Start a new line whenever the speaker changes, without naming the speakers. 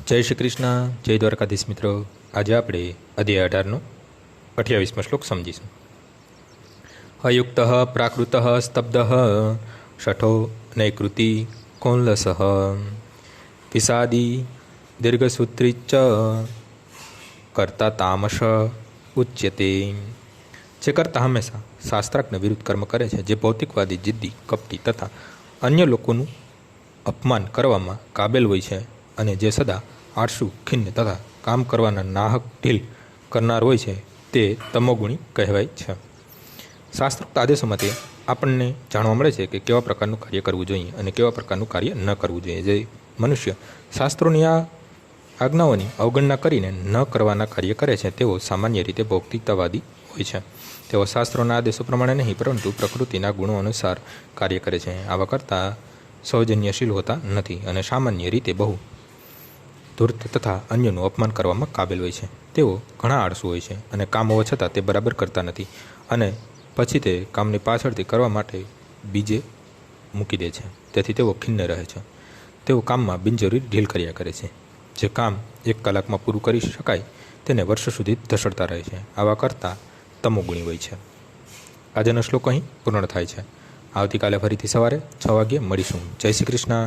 જય શ્રી કૃષ્ણ, જય દ્વારકાધીશ મિત્રો. આજે આપણે અધ્યાય 18નો 28મો શ્લોક સમજીશું. અયુક્ત પ્રાકૃત સ્તબ્ધ શઠો નૈકૃતિ કોંલસ વિષાદી દીર્ઘસૂત્રી ચ કર્તા તામસ ઉચ્યતે. જે કરતા હંમેશા શાસ્ત્રાર્થને વિરુદ્ધ કર્મ કરે છે, જે ભૌતિકવાદી, જિદ્દી, કપટી તથા અન્ય લોકોનું અપમાન કરવામાં કાબેલ હોય છે, અને જે સદા આળસુ, ખિન્ન તથા કામ કરવાના નાહક ઢીલ કરનાર હોય છે, તે તમોગુણી કહેવાય છે. શાસ્ત્રોક્ત આદેશોમાંથી આપણને જાણવા મળે છે કે કેવા પ્રકારનું કાર્ય કરવું જોઈએ અને કેવા પ્રકારનું કાર્ય ન કરવું જોઈએ. જે મનુષ્ય શાસ્ત્રોની આ આજ્ઞાઓની અવગણના કરીને ન કરવાના કાર્ય કરે છે, તેઓ સામાન્ય રીતે ભૌતિકતાવાદી હોય છે. તેઓ શાસ્ત્રોના આદેશો પ્રમાણે નહીં, પરંતુ પ્રકૃતિના ગુણો અનુસાર કાર્ય કરે છે. આવા કરતાં સૌજન્યશીલ હોતા નથી અને સામાન્ય રીતે બહુ ધૂર્ત તથા અન્યનું અપમાન કરવામાં કાબેલ હોય છે. તેઓ ઘણા આળસુ હોય છે અને કામ હોવા છતાં તે બરાબર કરતા નથી, અને પછી તે કામની પાછળથી કરવા માટે બીજે મૂકી દે છે. તેથી તેઓ ખિન્ન રહે છે. તેઓ કામમાં બિનજરૂરી ઢીલ કર્યા કરે છે. જે કામ 1 કલાકમાં પૂરું કરી શકાય તેને વર્ષો સુધી ધસડતા રહે છે. આવા કરતાં તમોગુણી હોય છે. આજનો શ્લોક અહીં પૂર્ણ થાય છે. આવતીકાલે ફરીથી સવારે 6 વાગ્યે મળીશું. જય શ્રી કૃષ્ણ.